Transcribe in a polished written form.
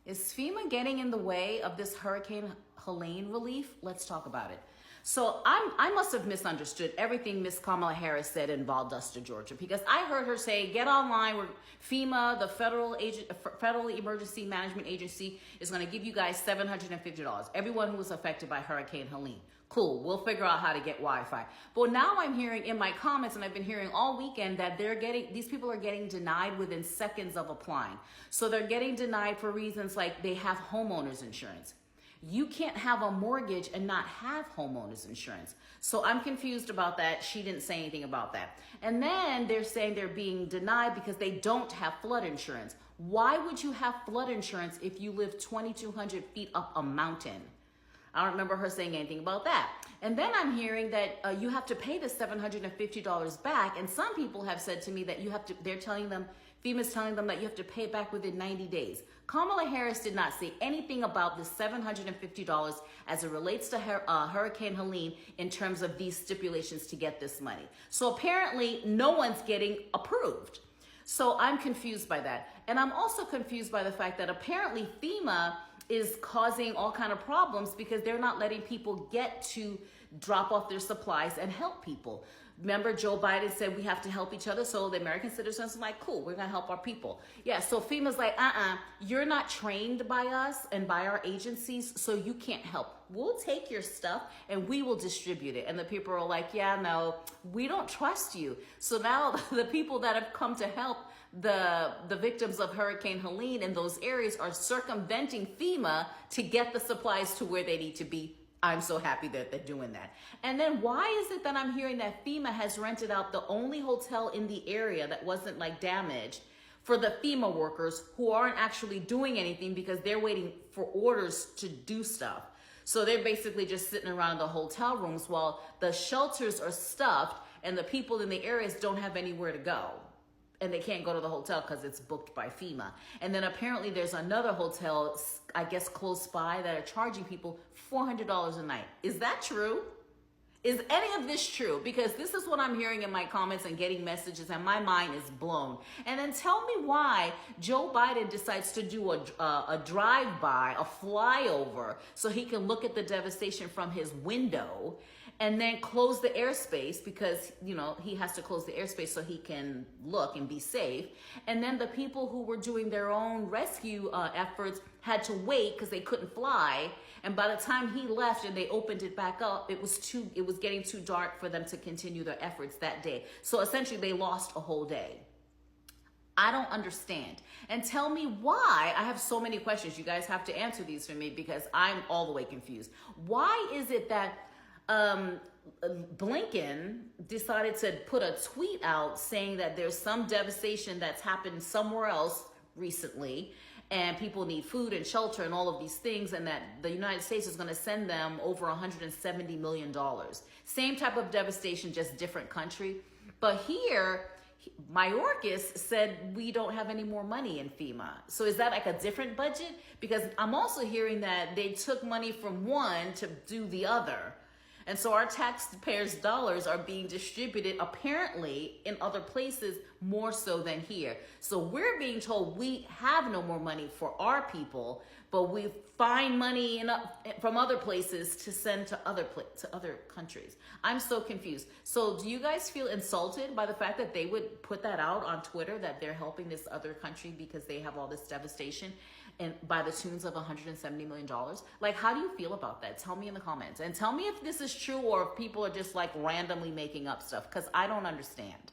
Is FEMA getting in the way of this Hurricane Helene relief? Let's talk about it. So I must have misunderstood everything Miss Kamala Harris said in Valdosta, Georgia, because I heard her say, get online where FEMA, the Federal Emergency Management Agency, is going to give you guys $750. Everyone who was affected by Hurricane Helene. Cool, we'll figure out how to get Wi-Fi. But now I'm hearing in my comments, and I've been hearing all weekend, that these people are getting denied within seconds of applying. So they're getting denied for reasons like they have homeowners insurance. You can't have a mortgage and not have homeowners insurance. So I'm confused about that. She didn't say anything about that. And then they're saying they're being denied because they don't have flood insurance. Why would you have flood insurance if you live 2,200 feet up a mountain? I don't remember her saying anything about that. And then I'm hearing that you have to pay the $750 back. And some people have said to me that FEMA's telling them that you have to pay it back within 90 days. Kamala Harris did not say anything about the $750 as it relates to Hurricane Helene in terms of these stipulations to get this money. So apparently no one's getting approved. So I'm confused by that. And I'm also confused by the fact that apparently FEMA is causing all kind of problems because they're not letting people get to drop off their supplies and help people. Remember, Joe Biden said we have to help each other. So the American citizens are like, cool, we're going to help our people. Yeah, so FEMA's like, you're not trained by us and by our agencies, so you can't help. We'll take your stuff and we will distribute it. And the people are like, yeah, no, we don't trust you. So now the people that have come to help the victims of Hurricane Helene in those areas are circumventing FEMA to get the supplies to where they need to be. I'm so happy that they're doing that. And then why is it that I'm hearing that FEMA has rented out the only hotel in the area that wasn't like damaged for the FEMA workers who aren't actually doing anything because they're waiting for orders to do stuff? So they're basically just sitting around in the hotel rooms while the shelters are stuffed and the people in the areas don't have anywhere to go. And they can't go to the hotel because it's booked by FEMA. And then apparently there's another hotel, I guess close by, that are charging people $400 a night. Is that true? Is any of this true? Because this is what I'm hearing in my comments and getting messages, and my mind is blown. And then tell me why Joe Biden decides to do a drive-by, a flyover, so he can look at the devastation from his window, and then close the airspace because, he has to close the airspace so he can look and be safe. And then the people who were doing their own rescue efforts had to wait because they couldn't fly. And by the time he left and they opened it back up, it was getting too dark for them to continue their efforts that day. So essentially they lost a whole day. I don't understand. And tell me why. I have so many questions. You guys have to answer these for me because I'm all the way confused. Why is it that Blinken decided to put a tweet out saying that there's some devastation that's happened somewhere else recently and people need food and shelter and all of these things, and that the United States is going to send them over $170 million. Same type of devastation, just different country. But here, Mayorkas said we don't have any more money in FEMA. So is that like a different budget? Because I'm also hearing that they took money from one to do the other. And so our taxpayers' dollars are being distributed apparently in other places more so than here. So we're being told we have no more money for our people, but we find money from other places to send to other countries. I'm so confused. So do you guys feel insulted by the fact that they would put that out on Twitter, that they're helping this other country because they have all this devastation and by the tunes of $170 million? Like, how do you feel about that? Tell me in the comments. And tell me if this is true or if people are just like randomly making up stuff, because I don't understand.